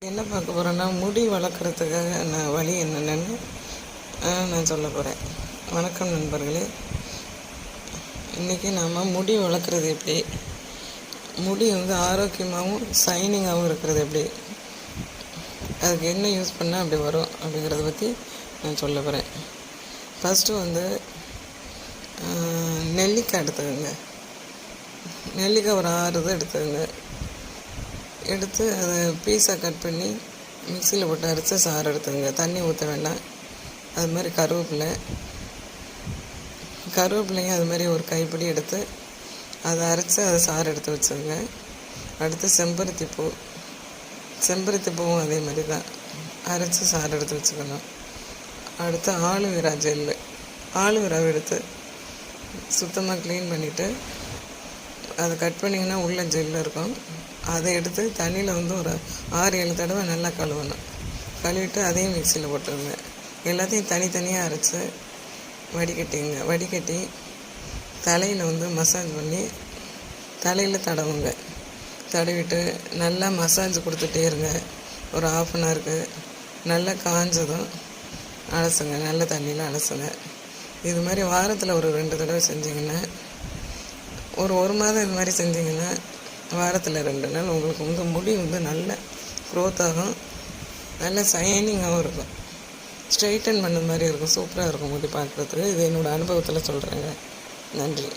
என்ன பார்க்க போகிறேன்னா, முடி வளர்க்குறதுக்காக நான் வழி என்னென்னு நான் சொல்ல போகிறேன். வணக்கம் நண்பர்களே. இன்றைக்கி நாம் முடி வளர்க்குறது எப்படி, முடி ஆரோக்கியமாகவும் ஷைனிங்காகவும் இருக்கிறது எப்படி, அதுக்கு என்ன யூஸ் பண்ணால் அப்படி வரும் அப்படிங்கிறத பற்றி நான் சொல்ல போகிறேன். ஃபஸ்ட்டு நெல்லிக்காய் எடுத்துக்கோங்க. நெல்லிக்காய் ஒரு 6 இது எடுத்துக்கோங்க. எடுத்து அதை பீஸாக கட் பண்ணி மிக்சியில் போட்டு அரைச்சி சாறு எடுத்துக்கோங்க. தண்ணி ஊற்ற வேண்டாம். அது மாதிரி கருவேப்பிலையும் அது மாதிரி ஒரு கைப்பிடி எடுத்து அதை அரைச்சி அதை சாறு எடுத்து வச்சுக்கோங்க. அடுத்து செம்பருத்தி பூவும் அதே மாதிரி தான் அரைச்சி சாறு எடுத்து வச்சுக்கணும். அடுத்து ஆலுவேரா ஜெல்லு, ஆலுவேராவை எடுத்து சுத்தமாக க்ளீன் பண்ணிவிட்டு அதை கட் பண்ணிங்கன்னா உள்ள ஜெல்லு இருக்கும். அதை எடுத்து தண்ணியில் ஒரு 6-7 தடவை நல்லா கழுவணும். கழுவிட்டு அதையும் மிக்சியில் போட்டுருங்க. எல்லாத்தையும் தனித்தனியாக அரைச்சி வடிகட்டி தலையில் மசாஜ் பண்ணி தலையில் தடவுங்க. தடவிட்டு நல்லா மசாஜ் கொடுத்துட்டே இருங்க. ஒரு 1/2 அன் ஹவருக்கு நல்லா காஞ்சதும் அலசுங்க. நல்ல தண்ணியில் அலசுங்க. இது மாதிரி வாரத்தில் ஒரு 2 தடவை செஞ்சிங்கன்னா, ஒரு மாதம் இது மாதிரி செஞ்சிங்கன்னா வாரத்தில் 2 நாள் உங்களுக்கு முடி நல்ல க்ரோத் ஆகும். நல்ல ஷைனிங்காகவும் இருக்கும். ஸ்ட்ரைட்டன் பண்ண மாதிரி இருக்கும். சூப்பராக இருக்கும் முடி பார்க்குறதுக்கு. இது என்னோடய அனுபவத்தில் சொல்கிறேங்க. நன்றி.